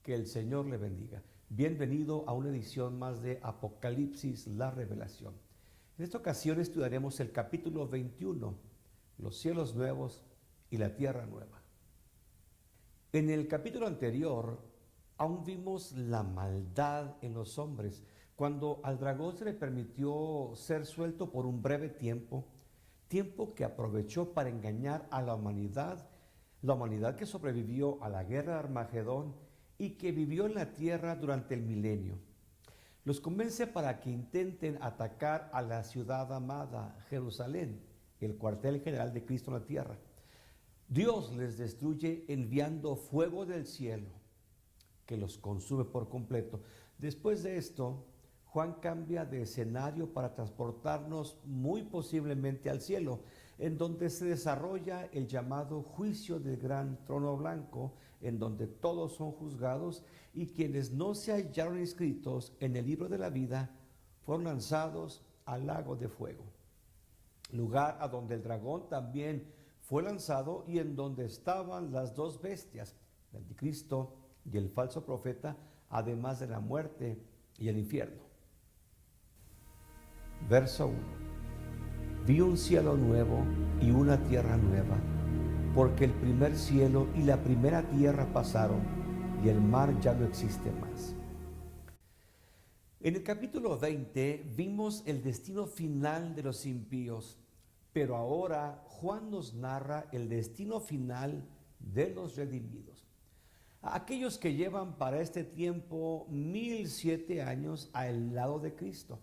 Que el Señor le bendiga. Bienvenido a una edición más de Apocalipsis, la revelación. En esta ocasión estudiaremos el capítulo 21, los cielos nuevos y la tierra nueva. En el capítulo anterior, aún vimos la maldad en los hombres, cuando al dragón se le permitió ser suelto por un breve tiempo que aprovechó para engañar a la humanidad que sobrevivió a la guerra de Armagedón y que vivió en la tierra durante el milenio. Los convence para que intenten atacar a la ciudad amada, Jerusalén, el cuartel general de Cristo en la tierra. Dios les destruye enviando fuego del cielo que los consume por completo. Después de esto, Juan cambia de escenario para transportarnos muy posiblemente al cielo, en donde se desarrolla el llamado juicio del gran trono blanco, en donde todos son juzgados y quienes no se hallaron inscritos en el libro de la vida fueron lanzados al lago de fuego, lugar a donde el dragón también fue lanzado y en donde estaban las dos bestias, el anticristo y el falso profeta, además de la muerte y el infierno. Verso 1. Vi un cielo nuevo y una tierra nueva, porque el primer cielo y la primera tierra pasaron y el mar ya no existe más. En el capítulo 20 vimos el destino final de los impíos, pero ahora Juan nos narra el destino final de los redimidos. Aquellos que llevan para este tiempo 1007 años al lado de Cristo.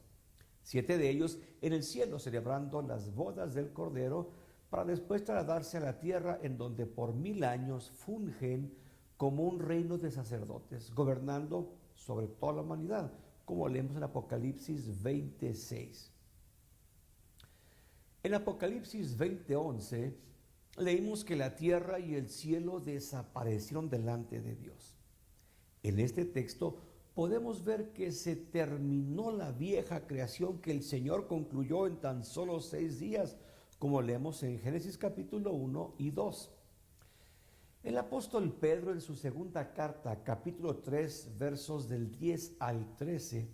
7 de ellos en el cielo celebrando las bodas del Cordero para después trasladarse a la tierra en donde por 1000 años fungen como un reino de sacerdotes, gobernando sobre toda la humanidad, como leemos en Apocalipsis 26. En Apocalipsis 20:11 leímos que la tierra y el cielo desaparecieron delante de Dios. En este texto podemos ver que se terminó la vieja creación que el Señor concluyó en tan solo 6 días, como leemos en Génesis capítulo 1 y 2. El apóstol Pedro en su segunda carta, capítulo 3, versos del 10 al 13,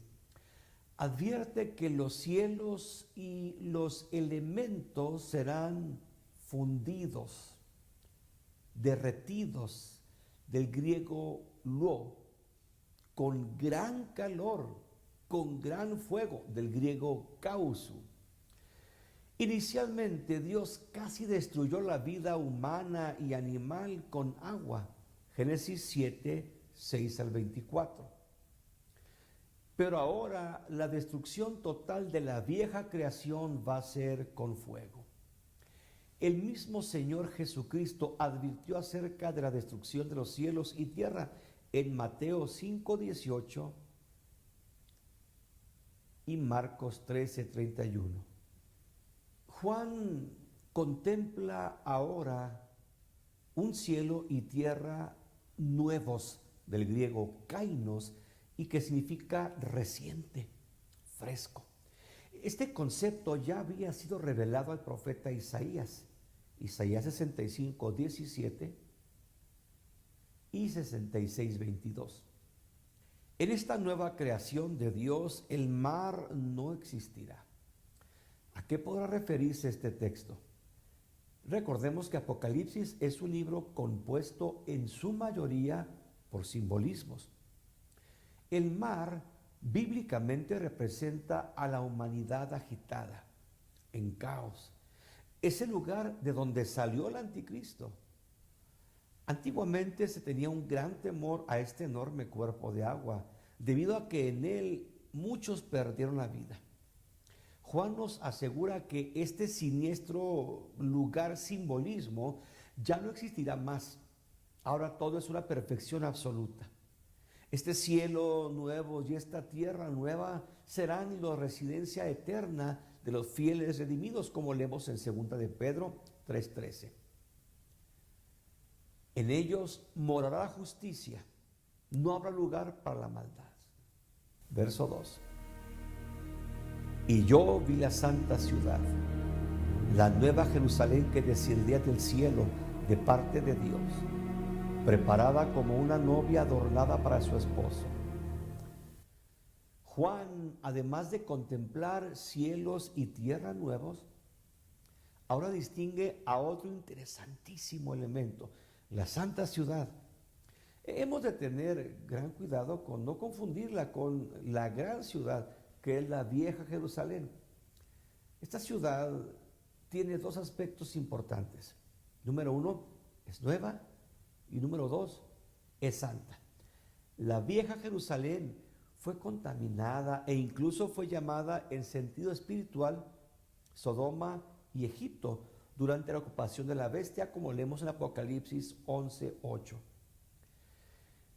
advierte que los cielos y los elementos serán fundidos, derretidos, del griego luo, con gran calor, con gran fuego, del griego kausu. Inicialmente Dios casi destruyó la vida humana y animal con agua, Génesis 7, 6 al 24. Pero ahora la destrucción total de la vieja creación va a ser con fuego. El mismo Señor Jesucristo advirtió acerca de la destrucción de los cielos y tierra en Mateo 5:18 y Marcos 13:31. Juan contempla ahora un cielo y tierra nuevos, del griego kainos, y que significa reciente, fresco. Este concepto ya había sido revelado al profeta Isaías 65:17 y 66:22. En esta nueva creación de Dios, el mar no existirá. ¿A qué podrá referirse este texto? Recordemos que Apocalipsis es un libro compuesto en su mayoría por simbolismos. El mar bíblicamente representa a la humanidad agitada, en caos. Es el lugar de donde salió el anticristo. Antiguamente se tenía un gran temor a este enorme cuerpo de agua, debido a que en él muchos perdieron la vida. Juan nos asegura que este siniestro lugar simbolismo ya no existirá más. Ahora todo es una perfección absoluta. Este cielo nuevo y esta tierra nueva serán la residencia eterna de los fieles redimidos, como leemos en 2 de Pedro 3:13. En ellos morará la justicia, no habrá lugar para la maldad. Verso 2. Y yo vi la santa ciudad, la nueva Jerusalén que descendía del cielo de parte de Dios, preparada como una novia adornada para su esposo. Juan, además de contemplar cielos y tierra nuevos, ahora distingue a otro interesantísimo elemento, la santa ciudad. Hemos de tener gran cuidado con no confundirla con la gran ciudad, que es la vieja Jerusalén. Esta ciudad tiene dos aspectos importantes. Número uno, es nueva, y número dos, es santa. La vieja Jerusalén fue contaminada e incluso fue llamada en sentido espiritual Sodoma y Egipto durante la ocupación de la bestia, como leemos en Apocalipsis 11:8.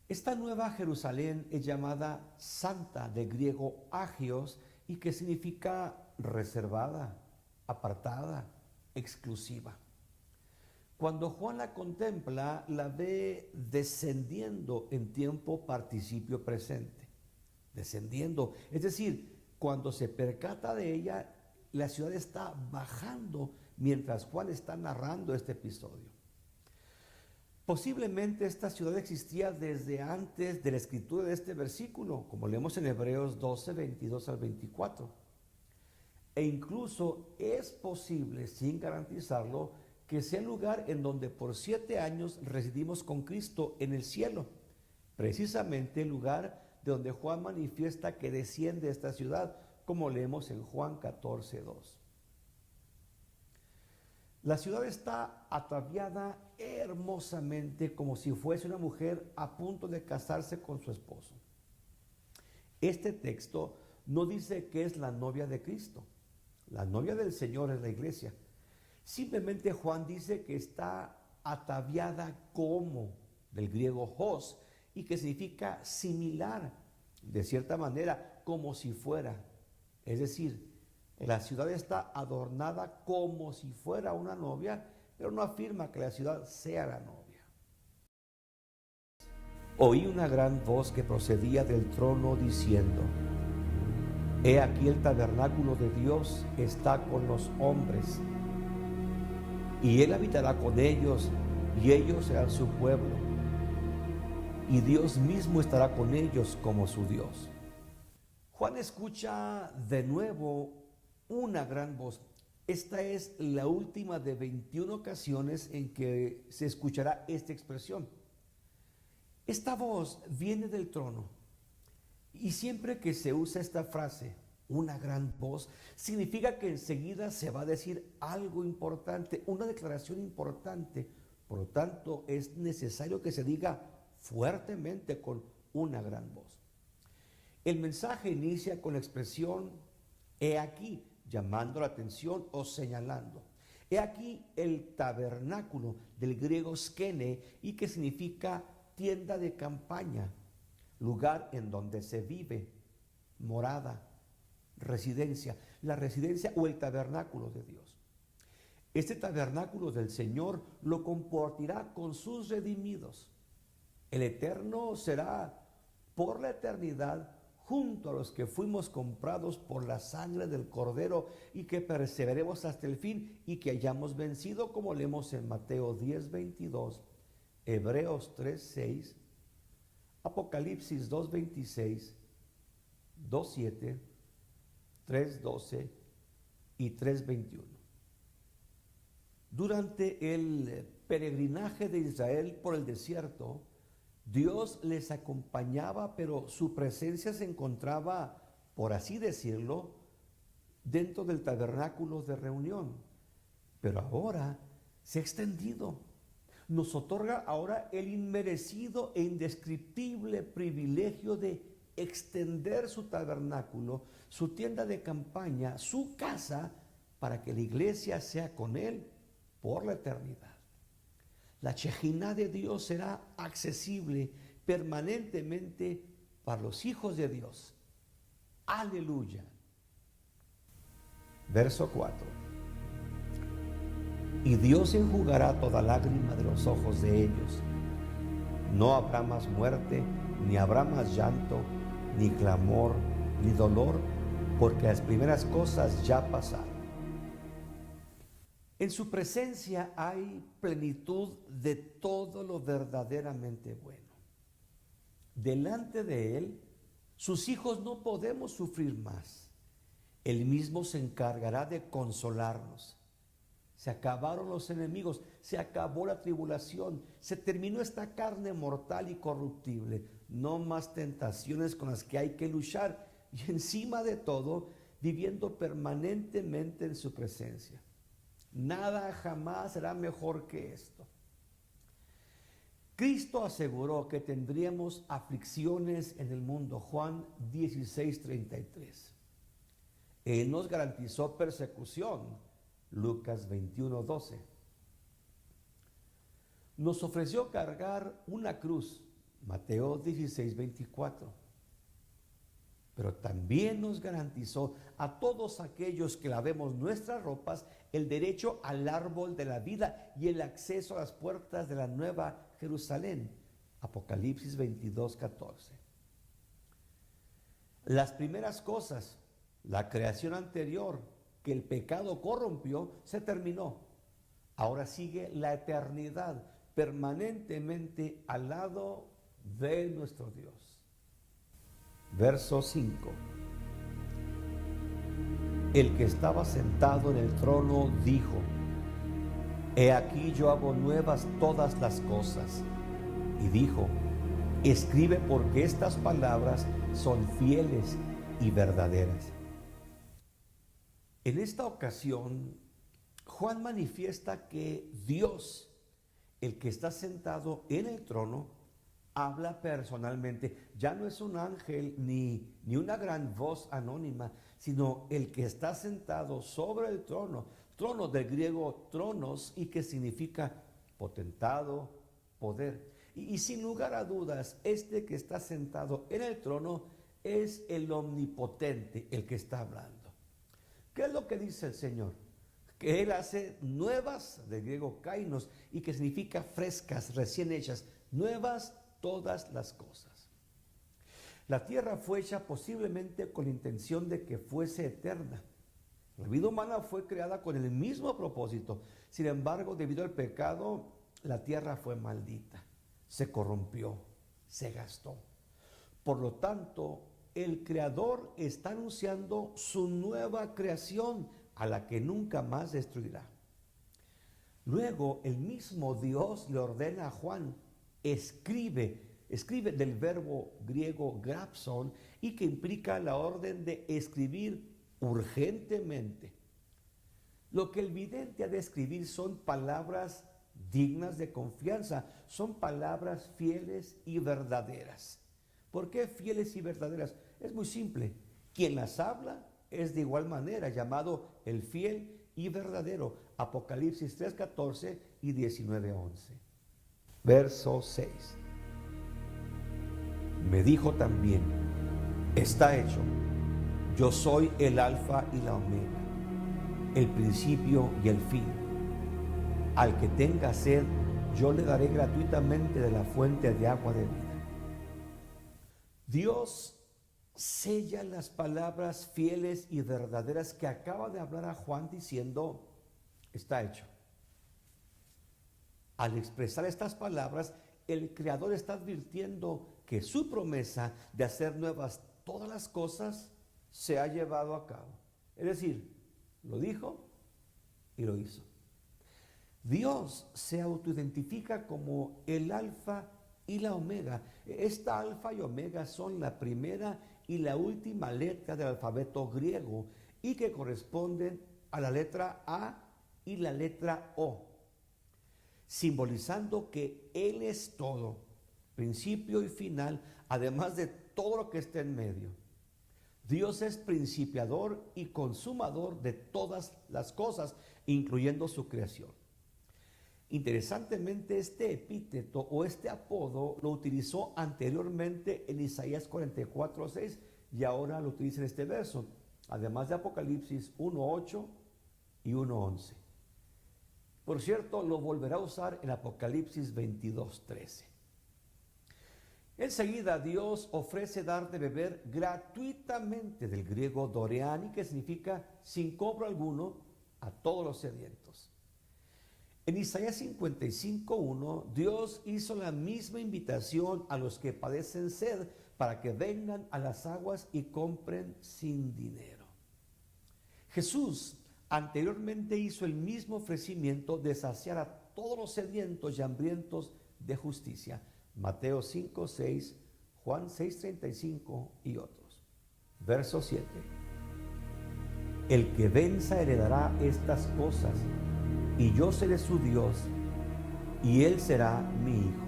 Esta nueva Jerusalén es llamada santa, de griego agios, y que significa reservada, apartada, exclusiva. Cuando Juan la contempla, la ve descendiendo en tiempo participio presente. Descendiendo, es decir, cuando se percata de ella, la ciudad está bajando mientras Juan está narrando este episodio. Posiblemente esta ciudad existía desde antes de la escritura de este versículo, como leemos en Hebreos 12, 22 al 24. E incluso es posible, sin garantizarlo, que sea el lugar en donde por 7 años residimos con Cristo en el cielo. Precisamente el lugar de donde Juan manifiesta que desciende a esta ciudad, como leemos en Juan 14:2. La ciudad está ataviada hermosamente como si fuese una mujer a punto de casarse con su esposo. Este texto no dice que es la novia de Cristo. La novia del Señor es la iglesia. Simplemente Juan dice que está ataviada como, del griego hos, y que significa similar, de cierta manera, como si fuera. Es decir, la ciudad está adornada como si fuera una novia, pero no afirma que la ciudad sea la novia. Oí una gran voz que procedía del trono diciendo: He aquí el tabernáculo de Dios está con los hombres, y Él habitará con ellos, y ellos serán su pueblo, y Dios mismo estará con ellos como su Dios. Juan escucha de nuevo una gran voz. Esta es la última de 21 ocasiones en que se escuchará esta expresión. Esta voz viene del trono, y siempre que se usa esta frase, una gran voz, significa que enseguida se va a decir algo importante, una declaración importante. Por lo tanto, es necesario que se diga fuertemente con una gran voz. El mensaje inicia con la expresión he aquí, llamando la atención o señalando. He aquí el tabernáculo, del griego skene, y que significa tienda de campaña, lugar en donde se vive, morada, residencia, la residencia o el tabernáculo de Dios. Este tabernáculo del Señor lo compartirá con sus redimidos. El Eterno será por la eternidad junto a los que fuimos comprados por la sangre del Cordero y que perseveremos hasta el fin y que hayamos vencido, como leemos en Mateo 10:22, Hebreos 3:6, Apocalipsis 2:26, 2:7, 3:12 y 3:21. Durante el peregrinaje de Israel por el desierto, Dios les acompañaba, pero su presencia se encontraba, por así decirlo, dentro del tabernáculo de reunión. Pero ahora se ha extendido. Nos otorga ahora el inmerecido e indescriptible privilegio de extender su tabernáculo, su tienda de campaña, su casa, para que la iglesia sea con Él por la eternidad. La Shejiná de Dios será accesible permanentemente para los hijos de Dios. Aleluya. Verso 4. Y Dios enjugará toda lágrima de los ojos de ellos. No habrá más muerte, ni habrá más llanto, ni clamor, ni dolor, porque las primeras cosas ya pasaron. En su presencia hay plenitud de todo lo verdaderamente bueno. Delante de Él, sus hijos no podemos sufrir más. Él mismo se encargará de consolarnos. Se acabaron los enemigos, se acabó la tribulación, se terminó esta carne mortal y corruptible. No más tentaciones con las que hay que luchar y encima de todo, viviendo permanentemente en su presencia. Nada jamás será mejor que esto. Cristo aseguró que tendríamos aflicciones en el mundo. Juan 16:33. Él nos garantizó persecución. Lucas 21:12. Nos ofreció cargar una cruz. Mateo 16:24. Pero también nos garantizó a todos aquellos que lavemos nuestras ropas el derecho al árbol de la vida y el acceso a las puertas de la nueva Jerusalén. Apocalipsis 22:14. Las primeras cosas, la creación anterior que el pecado corrompió, se terminó. Ahora sigue la eternidad permanentemente al lado de nuestro Dios. Verso 5. El que estaba sentado en el trono dijo: He aquí yo hago nuevas todas las cosas. Y dijo: Escribe, porque estas palabras son fieles y verdaderas. En esta ocasión, Juan manifiesta que Dios, el que está sentado en el trono, habla personalmente. Ya no es un ángel ni una gran voz anónima, sino el que está sentado sobre el trono. Trono del griego tronos, y que significa potentado, poder. Y sin lugar a dudas, este que está sentado en el trono es el omnipotente, el que está hablando. ¿Qué es lo que dice el Señor? Que Él hace nuevas, del griego kainos, y que significa frescas, recién hechas, nuevas todas las cosas. La tierra fue hecha posiblemente con la intención de que fuese eterna. La vida humana fue creada con el mismo propósito. Sin embargo, debido al pecado, la tierra fue maldita, se corrompió, se gastó. Por lo tanto, el Creador está anunciando su nueva creación, a la que nunca más destruirá. Luego, el mismo Dios le ordena a Juan: escribe del verbo griego grapson, y que implica la orden de escribir urgentemente. Lo que el vidente ha de escribir son palabras dignas de confianza, son palabras fieles y verdaderas. ¿Por qué fieles y verdaderas? Es muy simple. Quien las habla es de igual manera llamado el fiel y verdadero. Apocalipsis 3:14 y 19:11. Verso 6. Me dijo también: está hecho. Yo soy el alfa y la omega, el principio y el fin. Al que tenga sed, yo le daré gratuitamente de la fuente de agua de vida. Dios sella las palabras fieles y verdaderas que acaba de hablar a Juan diciendo: está hecho. Al expresar estas palabras, el Creador está advirtiendo que su promesa de hacer nuevas todas las cosas se ha llevado a cabo. Es decir, lo dijo y lo hizo. Dios se autoidentifica como el alfa y la omega. Esta alfa y omega son la primera y la última letra del alfabeto griego, y que corresponden a la letra A y la letra O, simbolizando que Él es todo, principio y final, además de todo lo que está en medio. Dios es principiador y consumador de todas las cosas, incluyendo su creación. Interesantemente, este epíteto o este apodo lo utilizó anteriormente en Isaías 44:6 y ahora lo utiliza en este verso, además de Apocalipsis 1:8 y 1:11. Por cierto, lo volverá a usar en Apocalipsis 22:13. Enseguida, Dios ofrece dar de beber gratuitamente, del griego doreani, que significa sin cobro alguno, a todos los sedientos. En Isaías 55:1, Dios hizo la misma invitación a los que padecen sed para que vengan a las aguas y compren sin dinero. Jesús anteriormente hizo el mismo ofrecimiento de saciar a todos los sedientos y hambrientos de justicia. Mateo 5:6, Juan 6:35 y otros. Verso 7. El que venza heredará estas cosas, y yo seré su Dios, y él será mi hijo.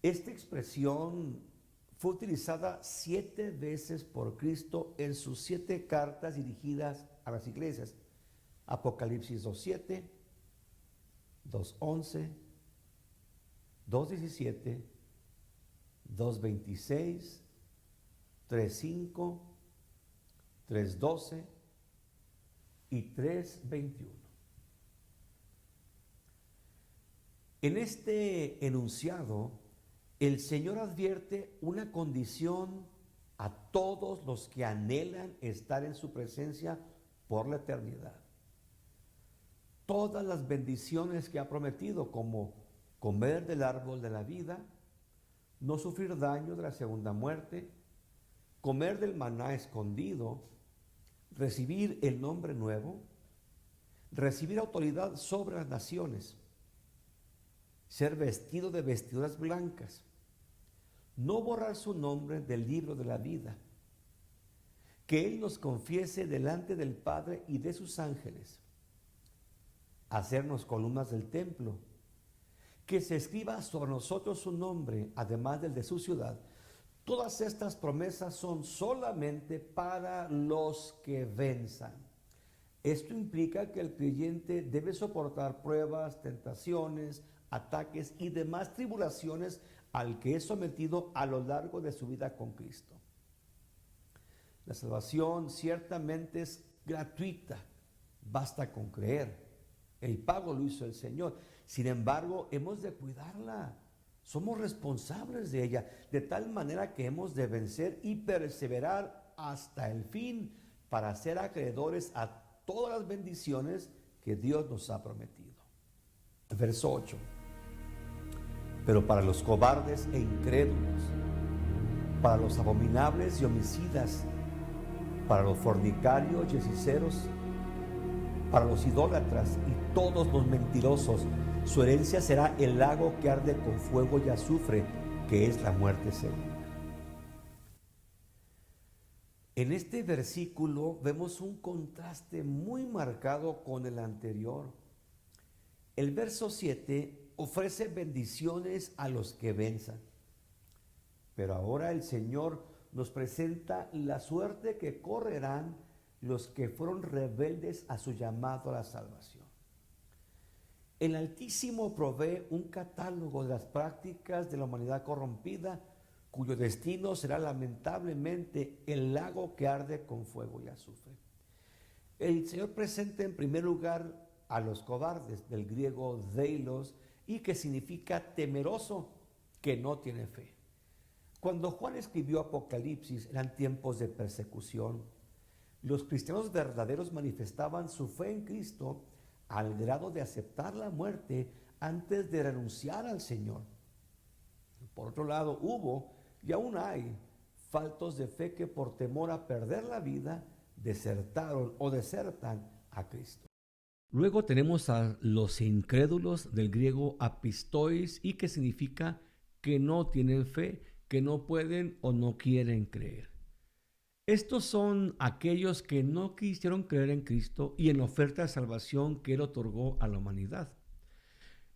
Esta expresión fue utilizada 7 veces por Cristo en sus 7 cartas dirigidas a las iglesias. Apocalipsis 2:7, 2:11, 2:17, 2:26, 3:5, 3:12 y 3:21. En este enunciado, el Señor advierte una condición a todos los que anhelan estar en su presencia por la eternidad. Todas las bendiciones que ha prometido, como comer del árbol de la vida, no sufrir daño de la segunda muerte, comer del maná escondido, recibir el nombre nuevo, recibir autoridad sobre las naciones, ser vestido de vestiduras blancas, no borrar su nombre del libro de la vida, que Él nos confiese delante del Padre y de sus ángeles, hacernos columnas del templo, que se escriba sobre nosotros su nombre, además del de su ciudad. Todas estas promesas son solamente para los que venzan. Esto implica que el creyente debe soportar pruebas, tentaciones, ataques y demás tribulaciones al que es sometido a lo largo de su vida con Cristo. La salvación ciertamente es gratuita, basta con creer. El pago lo hizo el Señor. Sin embargo, hemos de cuidarla. Somos responsables de ella, de tal manera que hemos de vencer y perseverar hasta el fin para ser acreedores a todas las bendiciones que Dios nos ha prometido. Verso 8. Pero para los cobardes e incrédulos, para los abominables y homicidas, para los fornicarios y hechiceros, para los idólatras y todos los mentirosos, su herencia será el lago que arde con fuego y azufre, que es la muerte segunda. En este versículo vemos un contraste muy marcado con el anterior. El verso 7 ofrece bendiciones a los que venzan, pero ahora el Señor nos presenta la suerte que correrán los que fueron rebeldes a su llamado a la salvación. El Altísimo provee un catálogo de las prácticas de la humanidad corrompida, cuyo destino será lamentablemente el lago que arde con fuego y azufre. El Señor presenta en primer lugar a los cobardes, del griego deilos, y que significa temeroso, que no tiene fe. Cuando Juan escribió Apocalipsis eran tiempos de persecución. Los cristianos verdaderos manifestaban su fe en Cristo al grado de aceptar la muerte antes de renunciar al Señor. Por otro lado, hubo y aún hay faltos de fe que por temor a perder la vida desertaron o desertan a Cristo. Luego tenemos a los incrédulos, del griego apistois, y que significa que no tienen fe, que no pueden o no quieren creer. Estos son aquellos que no quisieron creer en Cristo y en la oferta de salvación que Él otorgó a la humanidad.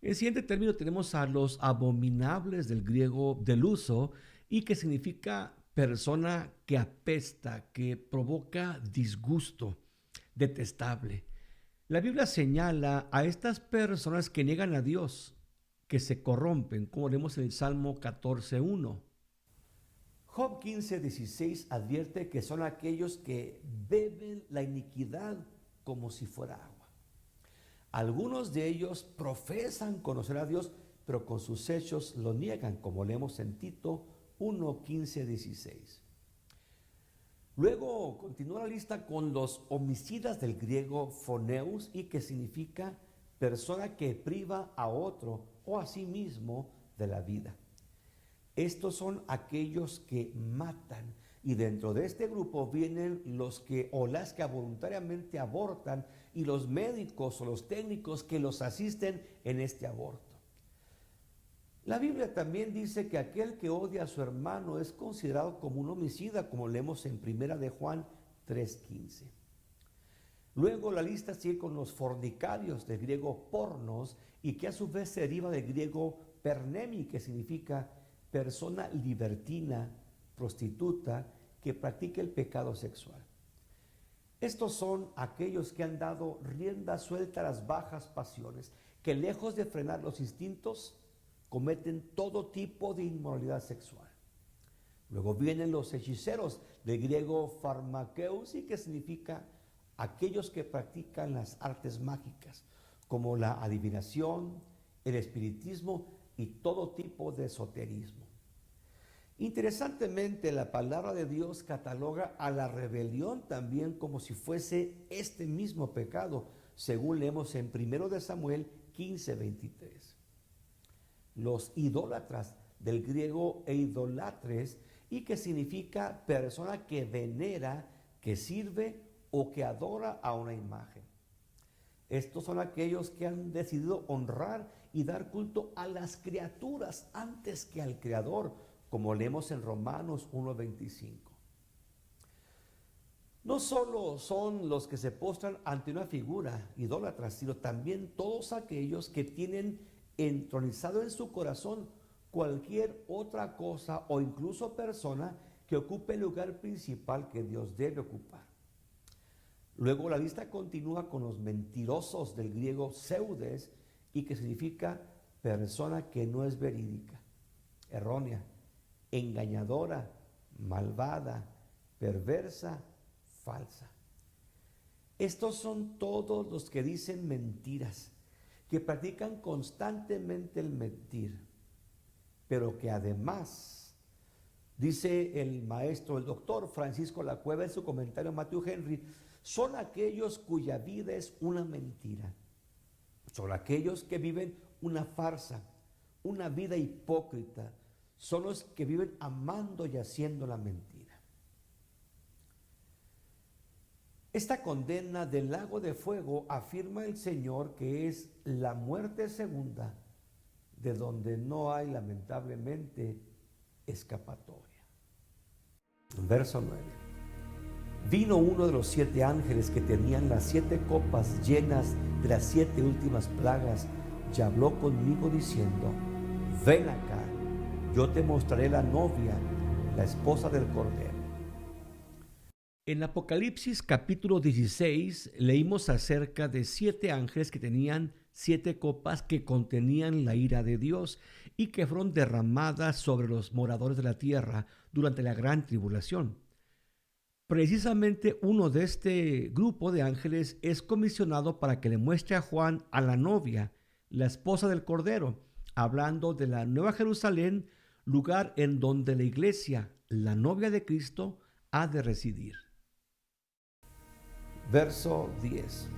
En siguiente término tenemos a los abominables, del griego deluso, y que significa persona que apesta, que provoca disgusto, detestable. La Biblia señala a estas personas que niegan a Dios, que se corrompen, como leemos en el Salmo 14:1. Job 15:16 advierte que son aquellos que beben la iniquidad como si fuera agua. Algunos de ellos profesan conocer a Dios, pero con sus hechos lo niegan, como leemos en Tito 1:15-16. Luego continúa la lista con los homicidas del griego phoneus y que significa persona que priva a otro o a sí mismo de la vida. Estos son aquellos que matan y dentro de este grupo vienen los que o las que voluntariamente abortan y los médicos o los técnicos que los asisten en este aborto. La Biblia también dice que aquel que odia a su hermano es considerado como un homicida, como leemos en 1 de Juan 3:15. Luego la lista sigue con los fornicarios, del griego pornos, y que a su vez se deriva del griego pernemi, que significa persona libertina, prostituta, que practica el pecado sexual. Estos son aquellos que han dado rienda suelta a las bajas pasiones, que lejos de frenar los instintos, cometen todo tipo de inmoralidad sexual. Luego vienen los hechiceros, del griego pharmakeus, y que significa aquellos que practican las artes mágicas, como la adivinación, el espiritismo y todo tipo de esoterismo. Interesantemente, la palabra de Dios cataloga a la rebelión también como si fuese este mismo pecado, según leemos en 1 de Samuel 15:23. Los idólatras, del griego eidolatres, y que significa persona que venera, que sirve o que adora a una imagen. Estos son aquellos que han decidido honrar y dar culto a las criaturas antes que al Creador, como leemos en Romanos 1:25. No solo son los que se postran ante una figura idólatra, sino también todos aquellos que tienen entronizado en su corazón cualquier otra cosa o incluso persona que ocupe el lugar principal que Dios debe ocupar. Luego la lista continúa con los mentirosos, del griego pseudes, y que significa persona que no es verídica, errónea, engañadora, malvada, perversa, falsa. Estos son todos los que dicen mentiras, que practican constantemente el mentir, pero que además, dice el maestro, el doctor Francisco Lacueva en su comentario a Matthew Henry, son aquellos cuya vida es una mentira. Son aquellos que viven una farsa, una vida hipócrita. Son los que viven amando y haciendo la mentira. Esta condena del lago de fuego afirma el Señor que es la muerte segunda, de donde no hay lamentablemente escapatoria. Verso 9. Vino uno de los 7 ángeles que tenían las 7 copas llenas de las 7 últimas plagas y habló conmigo diciendo: ven acá, yo te mostraré la novia, la esposa del Cordero. En Apocalipsis capítulo 16 leímos acerca de 7 ángeles que tenían 7 copas que contenían la ira de Dios y que fueron derramadas sobre los moradores de la tierra durante la gran tribulación. Precisamente uno de este grupo de ángeles es comisionado para que le muestre a Juan a la novia, la esposa del Cordero, hablando de la Nueva Jerusalén, lugar en donde la iglesia, la novia de Cristo, ha de residir. Verso 10.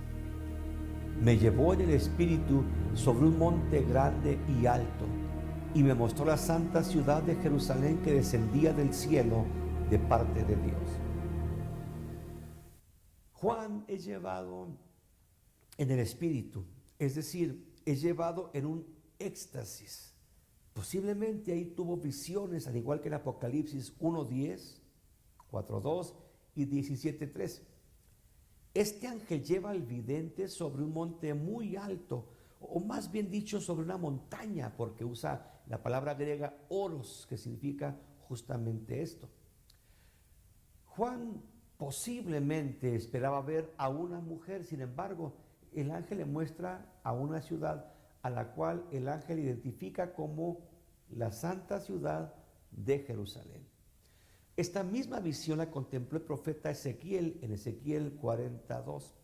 Me llevó en el espíritu sobre un monte grande y alto, y me mostró la santa ciudad de Jerusalén que descendía del cielo de parte de Dios. Juan es llevado en el espíritu, es decir, es llevado en un éxtasis. Posiblemente ahí tuvo visiones, al igual que en Apocalipsis 1:10, 4:2 y 17:3. Este ángel lleva al vidente sobre un monte muy alto, o más bien dicho, sobre una montaña, porque usa la palabra griega oros, que significa justamente esto. Juan posiblemente esperaba ver a una mujer, sin embargo, el ángel le muestra a una ciudad a la cual el ángel identifica como la santa ciudad de Jerusalén. Esta misma visión la contempló el profeta Ezequiel en Ezequiel 42,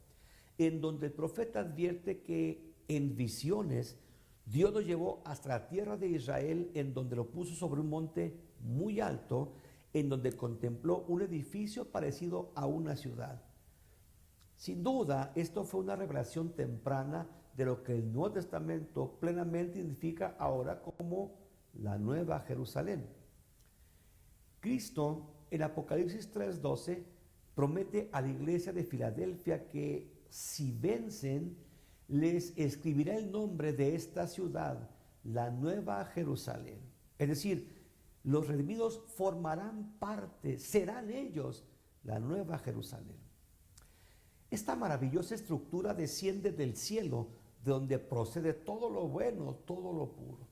en donde el profeta advierte que en visiones Dios lo llevó hasta la tierra de Israel, en donde lo puso sobre un monte muy alto, en donde contempló un edificio parecido a una ciudad. Sin duda, esto fue una revelación temprana de lo que el Nuevo Testamento plenamente identifica ahora como la Nueva Jerusalén. Cristo en Apocalipsis 3:12 promete a la iglesia de Filadelfia que si vencen, les escribirá el nombre de esta ciudad, la Nueva Jerusalén. Es decir, los redimidos formarán parte, serán ellos la Nueva Jerusalén. Esta maravillosa estructura desciende del cielo, de donde procede todo lo bueno, todo lo puro.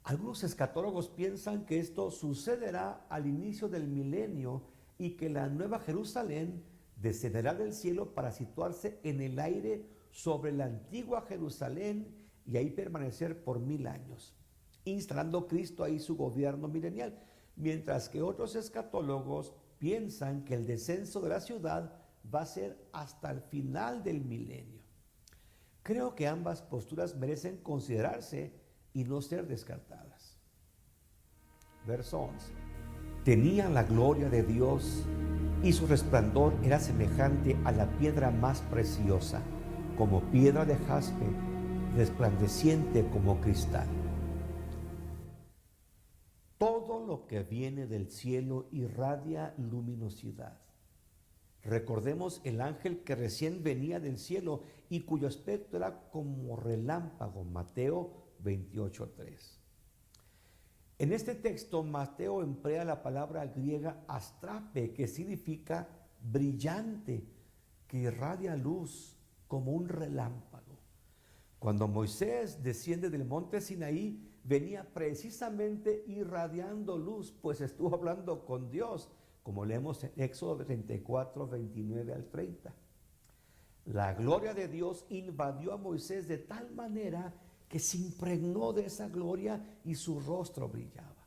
Algunos escatólogos piensan que esto sucederá al inicio del milenio y que la Nueva Jerusalén descenderá del cielo para situarse en el aire sobre la antigua Jerusalén y ahí permanecer por 1000 años, instalando Cristo ahí su gobierno milenial, mientras que otros escatólogos piensan que el descenso de la ciudad va a ser hasta el final del milenio. Creo que ambas posturas merecen considerarse y no ser descartadas. Verso 11. Tenía la gloria de Dios y su resplandor era semejante a la piedra más preciosa, como piedra de jaspe, resplandeciente como cristal. Todo lo que viene del cielo irradia luminosidad. Recordemos el ángel que recién venía del cielo y cuyo aspecto era como relámpago, Mateo 28:3. En este texto, Mateo emplea la palabra griega astrape, que significa brillante, que irradia luz como un relámpago. Cuando Moisés desciende del monte Sinaí, venía precisamente irradiando luz, pues estuvo hablando con Dios, como leemos en Éxodo 34, 29 al 30. La gloria de Dios invadió a Moisés de tal manera que se impregnó de esa gloria y su rostro brillaba.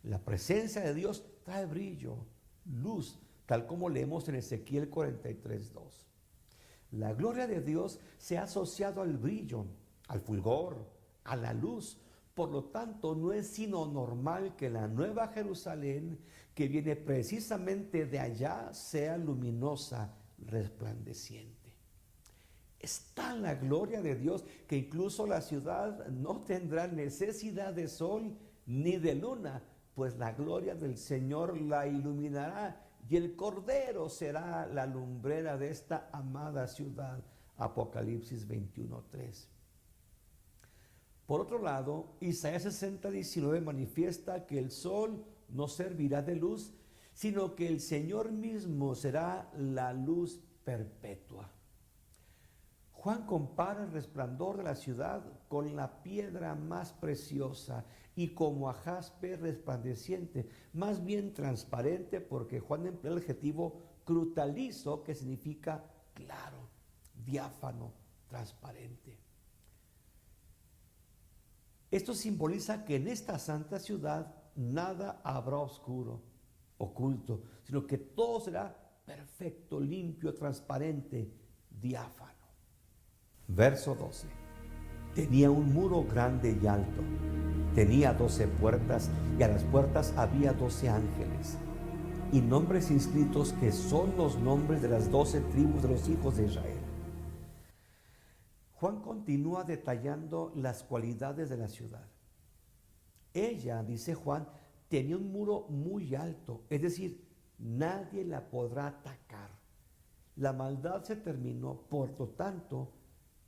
La presencia de Dios trae brillo, luz, tal como leemos en Ezequiel 43:2. La gloria de Dios se ha asociado al brillo, al fulgor, a la luz. Por lo tanto, no es sino normal que la Nueva Jerusalén, que viene precisamente de allá, sea luminosa, resplandeciente. Está la gloria de Dios que incluso la ciudad no tendrá necesidad de sol ni de luna, pues la gloria del Señor la iluminará y el Cordero será la lumbrera de esta amada ciudad. Apocalipsis 21:3. Por otro lado, Isaías 60:19 manifiesta que el sol no servirá de luz, sino que el Señor mismo será la luz perpetua. Juan compara el resplandor de la ciudad con la piedra más preciosa y como a jaspe resplandeciente, más bien transparente, porque Juan emplea el adjetivo crutalizo, que significa claro, diáfano, transparente. Esto simboliza que en esta santa ciudad nada habrá oscuro, oculto, sino que todo será perfecto, limpio, transparente, diáfano. Verso 12. Tenía un muro grande y alto, tenía 12 puertas y a las puertas había 12 ángeles y nombres inscritos que son los nombres de las 12 tribus de los hijos de Israel. Juan continúa detallando las cualidades de la ciudad. Ella, dice Juan, tenía un muro muy alto, es decir, nadie la podrá atacar. La maldad se terminó, por lo tanto,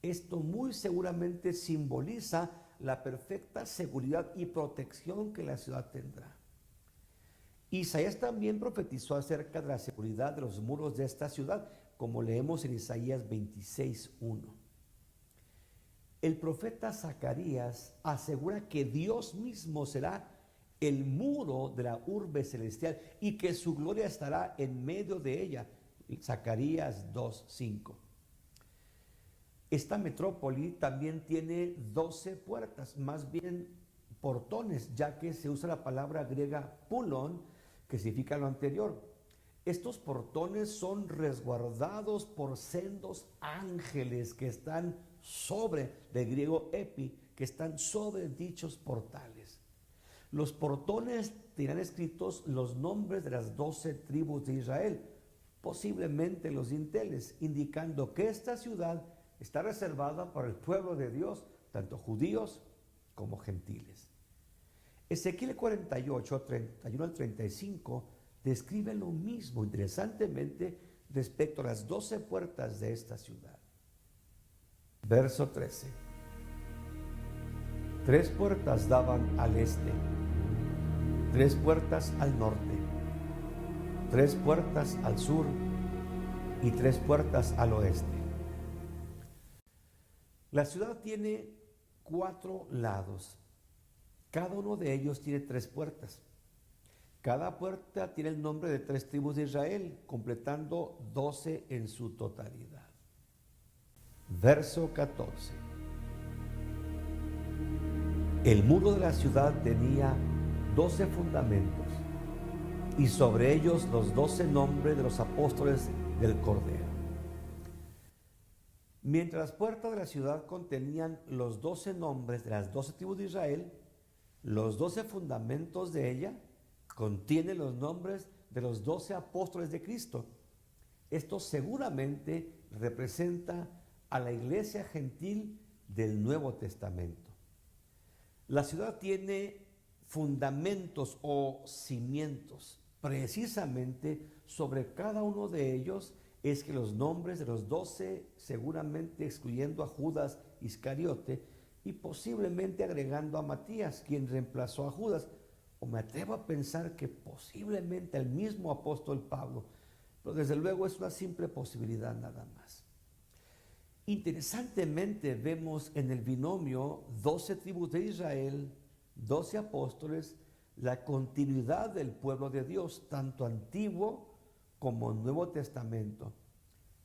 esto muy seguramente simboliza la perfecta seguridad y protección que la ciudad tendrá. Isaías también profetizó acerca de la seguridad de los muros de esta ciudad, como leemos en Isaías 26:1. El profeta Zacarías asegura que Dios mismo será el muro de la urbe celestial y que su gloria estará en medio de ella. Zacarías 2:5. Esta metrópoli también tiene 12 puertas, más bien portones, ya que se usa la palabra griega pulón, que significa lo anterior. Estos portones son resguardados por sendos ángeles que están sobre, de griego epi, que están sobre dichos portales. Los portones tenían escritos los nombres de las 12 tribus de Israel, posiblemente los dinteles, indicando que esta ciudad está reservada para el pueblo de Dios, tanto judíos como gentiles. Ezequiel 48, 31 al 35 describe lo mismo interesantemente respecto a las 12 puertas de esta ciudad. Verso 13. 3 puertas daban al este, 3 puertas al norte, 3 puertas al sur y 3 puertas al oeste. La ciudad tiene 4 lados. Cada uno de ellos tiene 3 puertas. Cada puerta tiene el nombre de 3 tribus de Israel, completando 12 en su totalidad. Verso 14. El muro de la ciudad tenía 12 fundamentos, y sobre ellos los 12 nombres de los apóstoles del Cordero. Mientras las puertas de la ciudad contenían los 12 nombres de las 12 tribus de Israel, los 12 fundamentos de ella contienen los nombres de los 12 apóstoles de Cristo. Esto seguramente representa a la iglesia gentil del Nuevo Testamento. La ciudad tiene fundamentos o cimientos. Precisamente sobre cada uno de ellos es que los nombres de los 12, seguramente excluyendo a Judas Iscariote y posiblemente agregando a Matías, quien reemplazó a Judas, o me atrevo a pensar que posiblemente el mismo apóstol Pablo, pero desde luego es una simple posibilidad nada más. Interesantemente vemos en el binomio 12 tribus de Israel, 12 apóstoles, la continuidad del pueblo de Dios, tanto antiguo como Nuevo Testamento.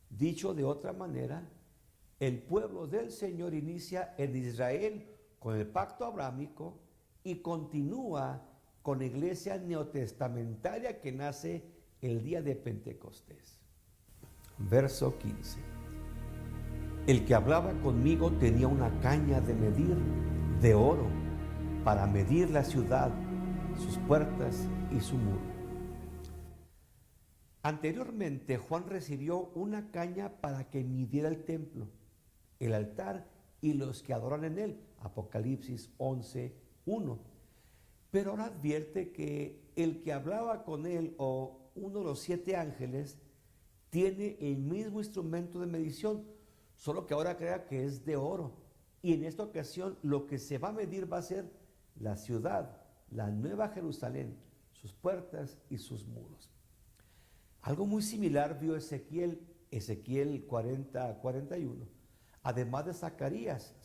Dicho de otra manera, el pueblo del Señor inicia en Israel con el pacto abrámico y continúa con la iglesia neotestamentaria que nace el día de Pentecostés. Verso 15. El que hablaba conmigo tenía una caña de medir de oro para medir la ciudad, sus puertas y su muro. Anteriormente, Juan recibió una caña para que midiera el templo, el altar y los que adoran en él. Apocalipsis 11:1. Pero ahora advierte que el que hablaba con él, o uno de los 7 ángeles, tiene el mismo instrumento de medición, solo que ahora crea que es de oro. Y en esta ocasión lo que se va a medir va a ser la ciudad, la Nueva Jerusalén, sus puertas y sus muros. Algo muy similar vio Ezequiel 40:41, además de Zacarías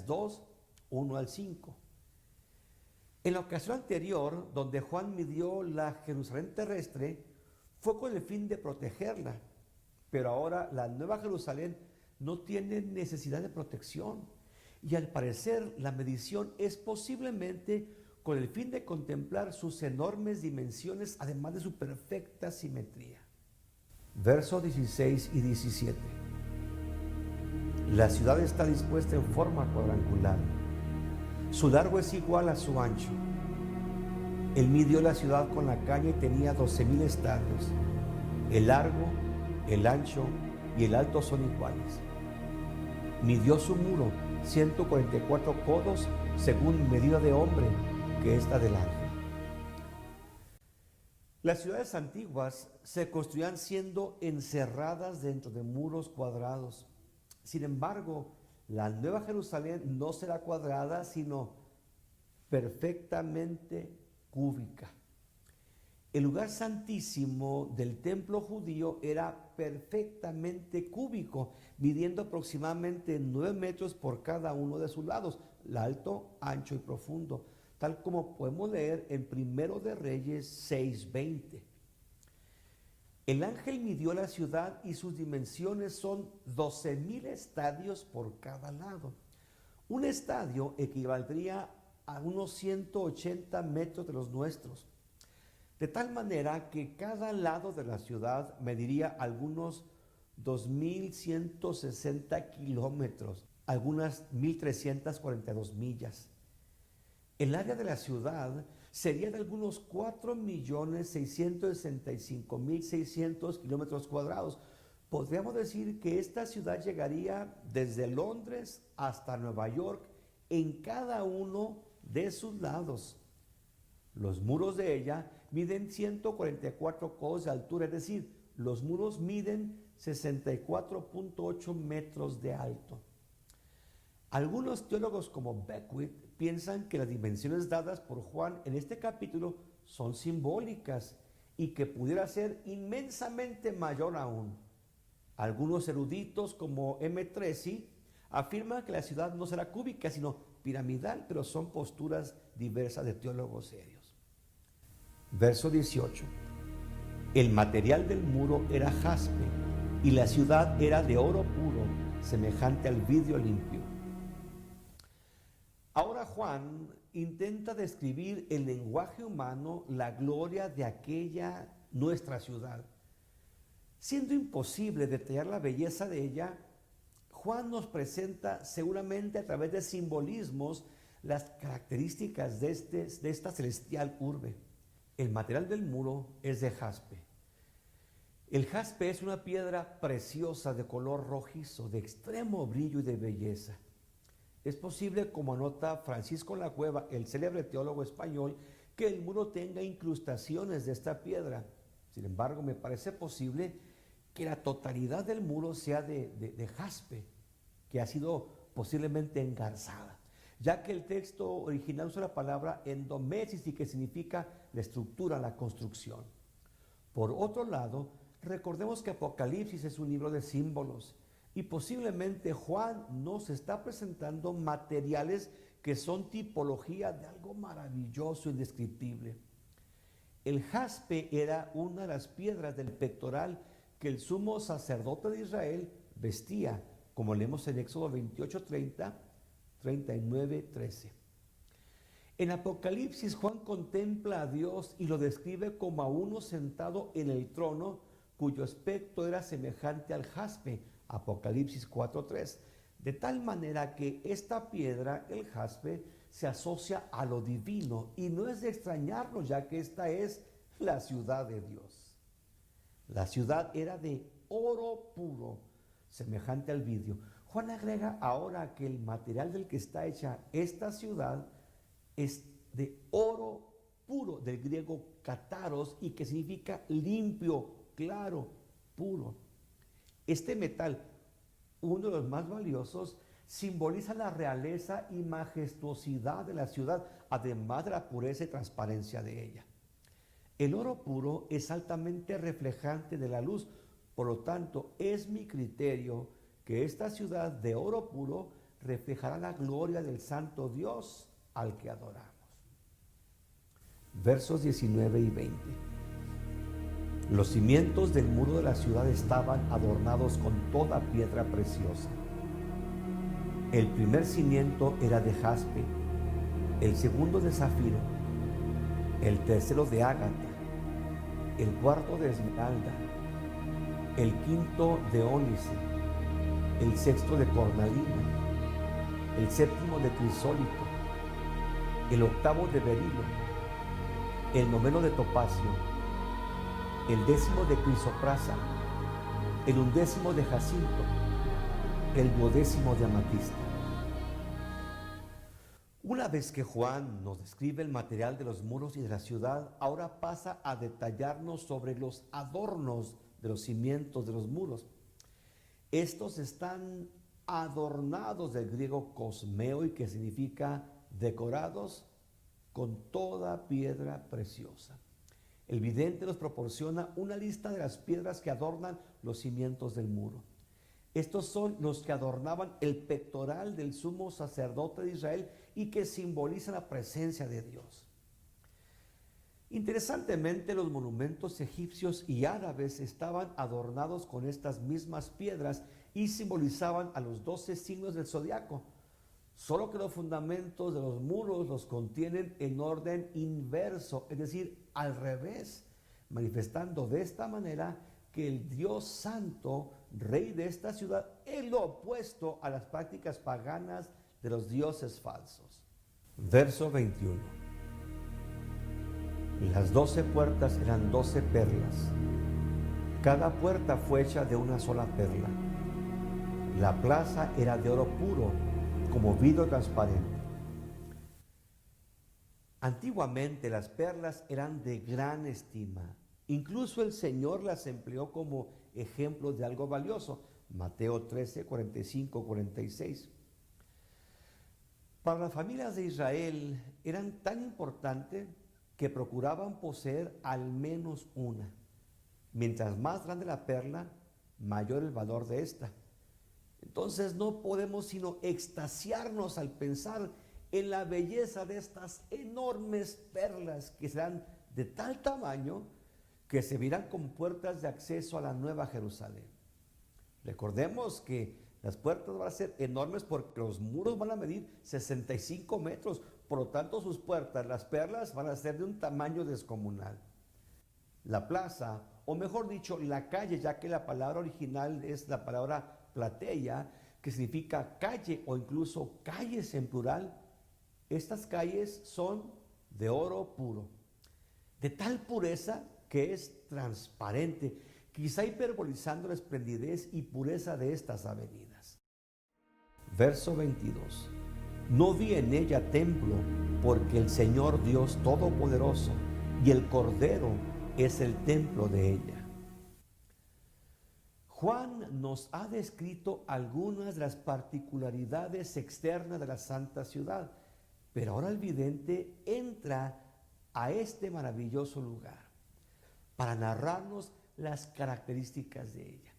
2:1 al 5. En la ocasión anterior, donde Juan midió la Jerusalén terrestre, fue con el fin de protegerla, pero ahora la Nueva Jerusalén no tiene necesidad de protección, y al parecer la medición es posiblemente con el fin de contemplar sus enormes dimensiones, además de su perfecta simetría. Versos 16 y 17. La ciudad está dispuesta en forma cuadrangular. Su largo es igual a su ancho. Él midió la ciudad con la caña y tenía 12,000 estadios. El largo, el ancho y el alto son iguales. Midió su muro 144 codos según medida de hombre, que es la del ángel. Las ciudades antiguas se construían siendo encerradas dentro de muros cuadrados. Sin embargo, la Nueva Jerusalén no será cuadrada, sino perfectamente cúbica. El lugar santísimo del templo judío era perfectamente cúbico, midiendo aproximadamente 9 metros por cada uno de sus lados, alto, ancho y profundo, tal como podemos leer en 1 de Reyes 6:20. El ángel midió la ciudad y sus dimensiones son 12,000 estadios por cada lado. Un estadio equivaldría a unos 180 metros de los nuestros, de tal manera que cada lado de la ciudad mediría algunos 2,160 kilómetros, algunas 1,342 millas. El área de la ciudad sería de algunos 4.665.600 kilómetros cuadrados. Podríamos decir que esta ciudad llegaría desde Londres hasta Nueva York en cada uno de sus lados. Los muros de ella miden 144 codos de altura, es decir, los muros miden 64.8 metros de alto. Algunos teólogos como Beckwith piensan que las dimensiones dadas por Juan en este capítulo son simbólicas y que pudiera ser inmensamente mayor aún. Algunos eruditos como M. Tracy afirman que la ciudad no será cúbica sino piramidal, pero son posturas diversas de teólogos serios. Verso 18. El material del muro era jaspe y la ciudad era de oro puro, semejante al vidrio limpio. Ahora Juan intenta describir en lenguaje humano la gloria de aquella nuestra ciudad. Siendo imposible detallar la belleza de ella, Juan nos presenta seguramente a través de simbolismos las características de esta celestial urbe. El material del muro es de jaspe. El jaspe es una piedra preciosa de color rojizo, de extremo brillo y de belleza. Es posible, como anota Francisco Lacueva, el célebre teólogo español, que el muro tenga incrustaciones de esta piedra. Sin embargo, me parece posible que la totalidad del muro sea de jaspe, que ha sido posiblemente engarzada, ya que el texto original usa la palabra endomesis y que significa la estructura, la construcción. Por otro lado, recordemos que Apocalipsis es un libro de símbolos y posiblemente Juan nos está presentando materiales que son tipología de algo maravilloso, indescriptible. El jaspe era una de las piedras del pectoral que el sumo sacerdote de Israel vestía, como leemos en Éxodo 28:30, 39:13. En Apocalipsis, Juan contempla a Dios y lo describe como a uno sentado en el trono, cuyo aspecto era semejante al jaspe, Apocalipsis 4:3. De tal manera que esta piedra, el jaspe, se asocia a lo divino y no es de extrañarnos, ya que esta es la ciudad de Dios. La ciudad era de oro puro, semejante al vidrio. Juan agrega ahora que el material del que está hecha esta ciudad es de oro puro, del griego kataros, y que significa limpio, claro, puro. Este metal, uno de los más valiosos, simboliza la realeza y majestuosidad de la ciudad, además de la pureza y transparencia de ella. El oro puro es altamente reflejante de la luz, por lo tanto, es mi criterio que esta ciudad de oro puro reflejará la gloria del santo Dios al que adoramos. Versos 19 y 20. Los cimientos del muro de la ciudad estaban adornados con toda piedra preciosa. El primer cimiento era de jaspe, el segundo de zafiro, el tercero de ágata, el cuarto de esmeralda, el quinto de ónice, el sexto de cornalina, el séptimo de crisólito, el octavo de berilo, el noveno de topacio, el décimo de crisoprasa, el undécimo de jacinto, el duodécimo de amatista. Una vez que Juan nos describe el material de los muros y de la ciudad, ahora pasa a detallarnos sobre los adornos de los cimientos de los muros. Estos están adornados del griego cosmeo, y que significa decorados con toda piedra preciosa. El vidente nos proporciona una lista de las piedras que adornan los cimientos del muro. Estos son los que adornaban el pectoral del sumo sacerdote de Israel y que simbolizan la presencia de Dios. Interesantemente, los monumentos egipcios y árabes estaban adornados con estas mismas piedras y simbolizaban a los 12 signos del zodiaco, solo que los fundamentos de los muros los contienen en orden inverso, es decir, al revés, manifestando de esta manera que el Dios Santo, Rey de esta ciudad, es lo opuesto a las prácticas paganas de los dioses falsos. Verso 21. Las 12 puertas eran 12 perlas. Cada puerta fue hecha de una sola perla. La plaza era de oro puro, como vidrio transparente. Antiguamente las perlas eran de gran estima. Incluso el Señor las empleó como ejemplos de algo valioso. Mateo 13, 45, 46. Para las familias de Israel eran tan importantes que procuraban poseer al menos una. Mientras más grande la perla, mayor el valor de esta. Entonces no podemos sino extasiarnos al pensar en la belleza de estas enormes perlas que serán de tal tamaño que servirán como puertas de acceso a la Nueva Jerusalén. Recordemos que las puertas van a ser enormes porque los muros van a medir 65 metros. Por lo tanto, sus puertas, las perlas, van a ser de un tamaño descomunal. La plaza, o mejor dicho, la calle, ya que la palabra original es la palabra plateia, que significa calle o incluso calles en plural. Estas calles son de oro puro, de tal pureza que es transparente, quizá hiperbolizando la esplendidez y pureza de estas avenidas. Verso 22. No vi en ella templo, porque el Señor Dios Todopoderoso y el Cordero es el templo de ella. Juan nos ha descrito algunas de las particularidades externas de la santa ciudad, pero ahora el vidente entra a este maravilloso lugar para narrarnos las características de ella.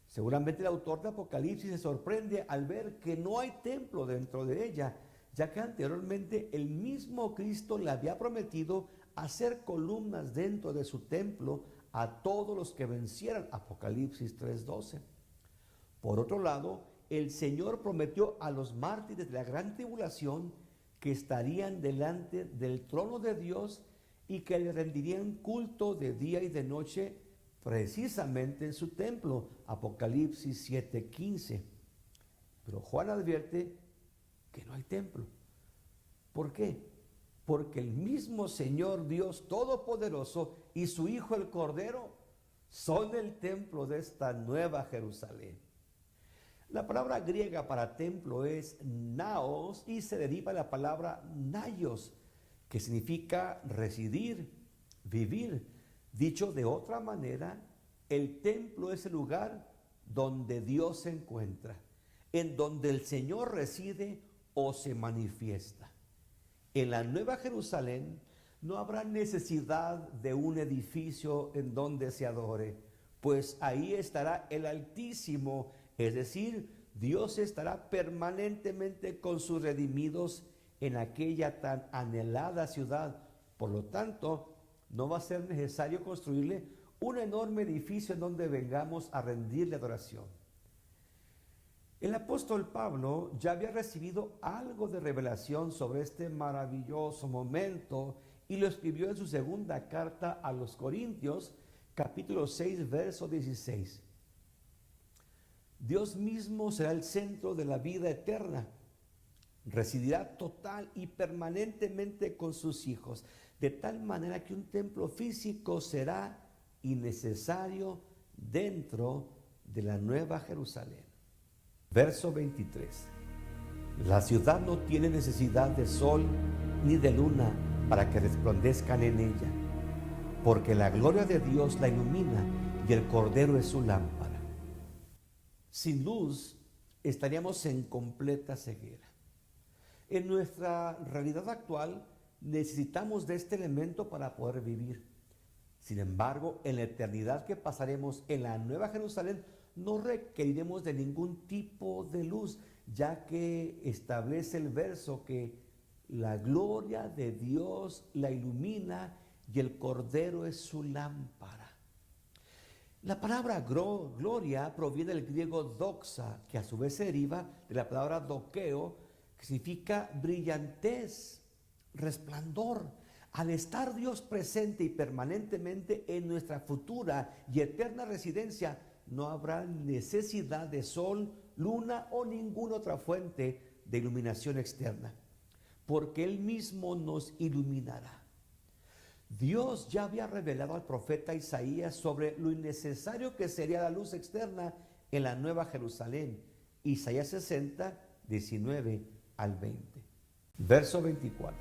Seguramente el autor de Apocalipsis se sorprende al ver que no hay templo dentro de ella, ya que anteriormente el mismo Cristo le había prometido hacer columnas dentro de su templo a todos los que vencieran. Apocalipsis 3:12. Por otro lado, el Señor prometió a los mártires de la gran tribulación que estarían delante del trono de Dios y que le rendirían culto de día y de noche precisamente en su templo. Apocalipsis 7:15. Pero Juan advierte que no hay templo. ¿Por qué? Porque el mismo Señor Dios Todopoderoso y su Hijo el Cordero son el templo de esta nueva Jerusalén. La palabra griega para templo es naos y se deriva de la palabra naios, que significa residir, vivir. Dicho de otra manera, el templo es el lugar donde Dios se encuentra, en donde el Señor reside o se manifiesta. En la Nueva Jerusalén no habrá necesidad de un edificio en donde se adore, pues ahí estará el Altísimo, es decir, Dios estará permanentemente con sus redimidos en aquella tan anhelada ciudad. Por lo tanto, no va a ser necesario construirle un enorme edificio en donde vengamos a rendirle adoración. El apóstol Pablo ya había recibido algo de revelación sobre este maravilloso momento y lo escribió en su segunda carta a los Corintios, capítulo 6, verso 16. Dios mismo será el centro de la vida eterna. Residirá total y permanentemente con sus hijos, de tal manera que un templo físico será innecesario dentro de la Nueva Jerusalén. Verso 23. La ciudad no tiene necesidad de sol ni de luna para que resplandezcan en ella, porque la gloria de Dios la ilumina y el Cordero es su lámpara. Sin luz estaríamos en completa ceguera. En nuestra realidad actual necesitamos de este elemento para poder vivir. Sin embargo, en la eternidad que pasaremos en la Nueva Jerusalén, no requeriremos de ningún tipo de luz, ya que establece el verso que la gloria de Dios la ilumina y el Cordero es su lámpara. La palabra gloria proviene del griego doxa, que a su vez se deriva de la palabra dokeo, que significa brillantez, resplandor. Al estar Dios presente y permanentemente en nuestra futura y eterna residencia, no habrá necesidad de sol, luna o ninguna otra fuente de iluminación externa, porque Él mismo nos iluminará. Dios ya había revelado al profeta Isaías sobre lo innecesario que sería la luz externa en la Nueva Jerusalén. Isaías 60, 19 al 20. Verso 24.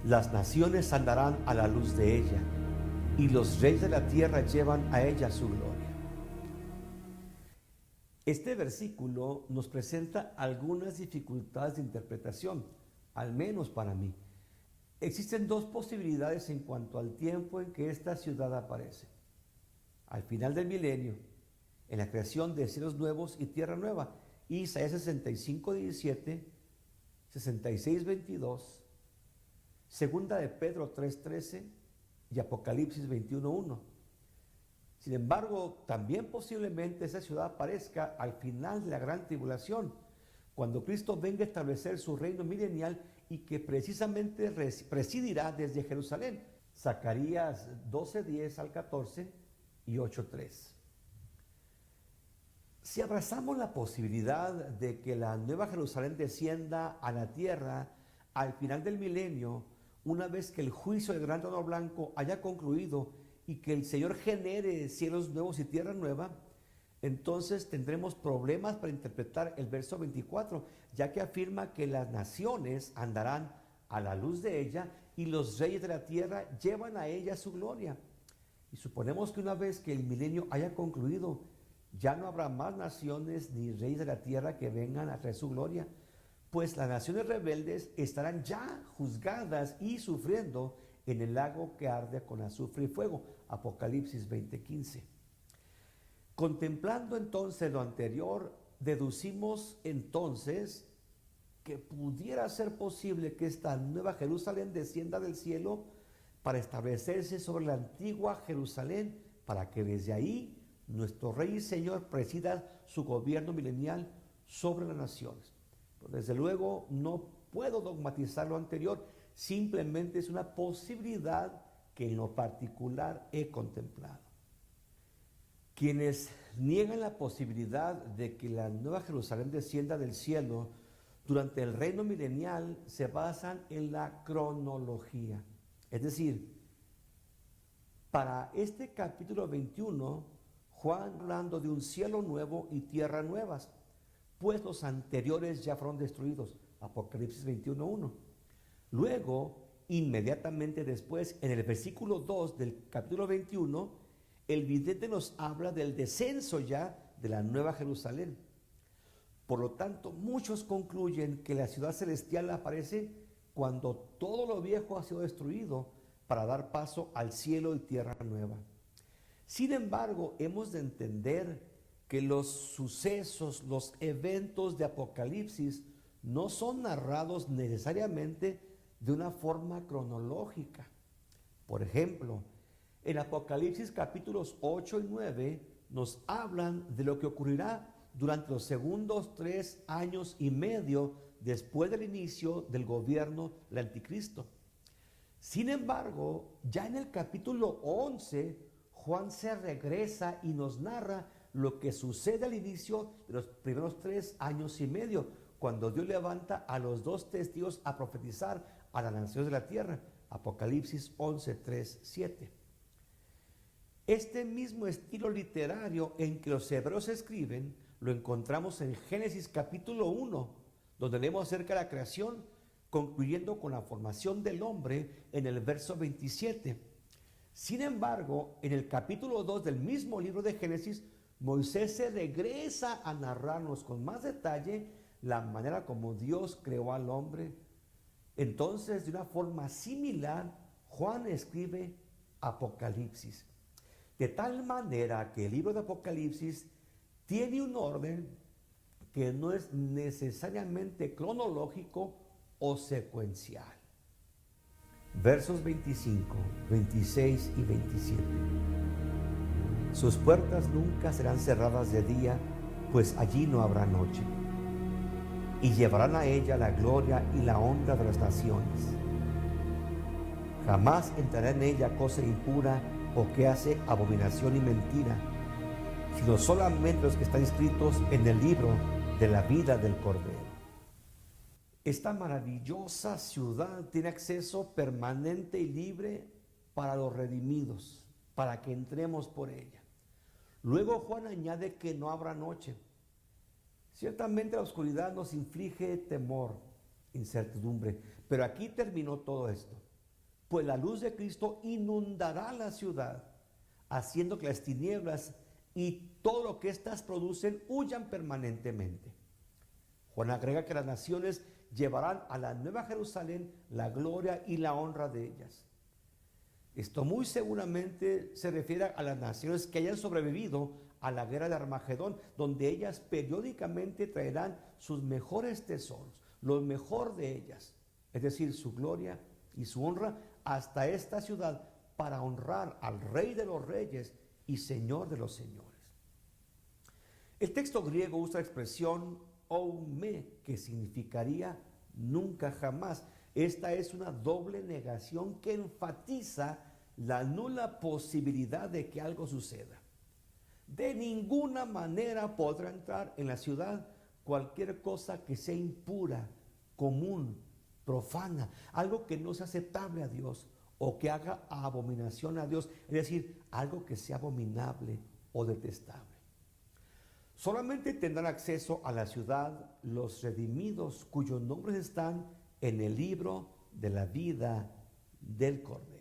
Las naciones andarán a la luz de ella, y los reyes de la tierra llevan a ella su gloria. Este versículo nos presenta algunas dificultades de interpretación, al menos para mí. Existen dos posibilidades en cuanto al tiempo en que esta ciudad aparece: al final del milenio, en la creación de cielos nuevos y tierra nueva. Isaías 65, 17, 66, 22, segunda de Pedro 3, 13 y Apocalipsis 21, 1. Sin embargo, también posiblemente esa ciudad aparezca al final de la gran tribulación, cuando Cristo venga a establecer su reino milenial y que precisamente presidirá desde Jerusalén. Zacarías 12, 10 al 14 y 8, 3. Si abrazamos la posibilidad de que la Nueva Jerusalén descienda a la tierra al final del milenio, una vez que el juicio del gran trono blanco haya concluido y que el Señor genere cielos nuevos y tierra nueva, entonces tendremos problemas para interpretar el verso 24, ya que afirma que las naciones andarán a la luz de ella y los reyes de la tierra llevan a ella su gloria. Y suponemos que una vez que el milenio haya concluido, ya no habrá más naciones ni reyes de la tierra que vengan a traer su gloria, pues las naciones rebeldes estarán ya juzgadas y sufriendo en el lago que arde con azufre y fuego. Apocalipsis 20:15. Contemplando entonces lo anterior, deducimos entonces que pudiera ser posible que esta nueva Jerusalén descienda del cielo para establecerse sobre la antigua Jerusalén, para que desde ahí nuestro Rey y Señor presida su gobierno milenial sobre las naciones. Desde luego no puedo dogmatizar lo anterior, simplemente es una posibilidad que en lo particular he contemplado. Quienes niegan la posibilidad de que la Nueva Jerusalén descienda del cielo durante el reino milenial se basan en la cronología. Es decir, para este capítulo 21, Juan hablando de un cielo nuevo y tierra nuevas, pues los anteriores ya fueron destruidos. Apocalipsis 21:1. Luego, inmediatamente después, en el versículo 2 del capítulo 21, el vidente nos habla del descenso ya de la Nueva Jerusalén. Por lo tanto, muchos concluyen que la ciudad celestial aparece cuando todo lo viejo ha sido destruido para dar paso al cielo y tierra nueva. Sin embargo, hemos de entender que los sucesos, los eventos de Apocalipsis no son narrados necesariamente de una forma cronológica. Por ejemplo, en Apocalipsis capítulos 8 y 9 nos hablan de lo que ocurrirá durante los segundos 3 años y medio después del inicio del gobierno del anticristo. Sin embargo, ya en el capítulo 11, Juan se regresa y nos narra lo que sucede al inicio de los primeros 3 años y medio, cuando Dios levanta a los 2 testigos a profetizar a las naciones de la tierra. Apocalipsis 11, 3, 7. Este mismo estilo literario en que los hebreos escriben lo encontramos en Génesis capítulo 1, donde leemos acerca de la creación, concluyendo con la formación del hombre en el verso 27. Sin embargo, en el capítulo 2 del mismo libro de Génesis, Moisés se regresa a narrarnos con más detalle la manera como Dios creó al hombre. Entonces, de una forma similar, Juan escribe Apocalipsis. De tal manera que el libro de Apocalipsis tiene un orden que no es necesariamente cronológico o secuencial. Versos 25, 26 y 27. Sus puertas nunca serán cerradas de día, pues allí no habrá noche. Y llevarán a ella la gloria y la honra de las naciones. Jamás entrará en ella cosa impura o que hace abominación y mentira, sino solamente los que están inscritos en el libro de la vida del Cordero. Esta maravillosa ciudad tiene acceso permanente y libre para los redimidos, para que entremos por ella. Luego Juan añade que no habrá noche. Ciertamente la oscuridad nos inflige temor, incertidumbre, pero aquí terminó todo esto. Pues la luz de Cristo inundará la ciudad, haciendo que las tinieblas y todo lo que éstas producen huyan permanentemente. Juan agrega que las naciones llevarán a la Nueva Jerusalén la gloria y la honra de ellas. Esto muy seguramente se refiere a las naciones que hayan sobrevivido a la guerra de Armagedón, donde ellas periódicamente traerán sus mejores tesoros, lo mejor de ellas, es decir, su gloria y su honra hasta esta ciudad para honrar al Rey de los Reyes y Señor de los Señores. El texto griego usa la expresión oume, que significaría nunca jamás. Esta es una doble negación que enfatiza la nula posibilidad de que algo suceda. De ninguna manera podrá entrar en la ciudad cualquier cosa que sea impura, común, profana, algo que no sea aceptable a Dios o que haga abominación a Dios, es decir, algo que sea abominable o detestable. Solamente tendrán acceso a la ciudad los redimidos cuyos nombres están en el libro de la vida del Cordero.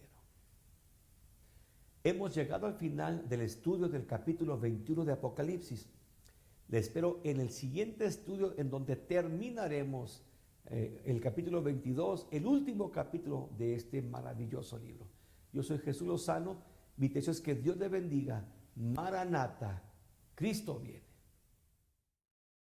Hemos llegado al final del estudio del capítulo 21 de Apocalipsis. Les espero en el siguiente estudio, en donde terminaremos el capítulo 22, el último capítulo de este maravilloso libro. Yo soy Jesús Lozano. Mi deseo es que Dios le bendiga. Maranata, Cristo viene.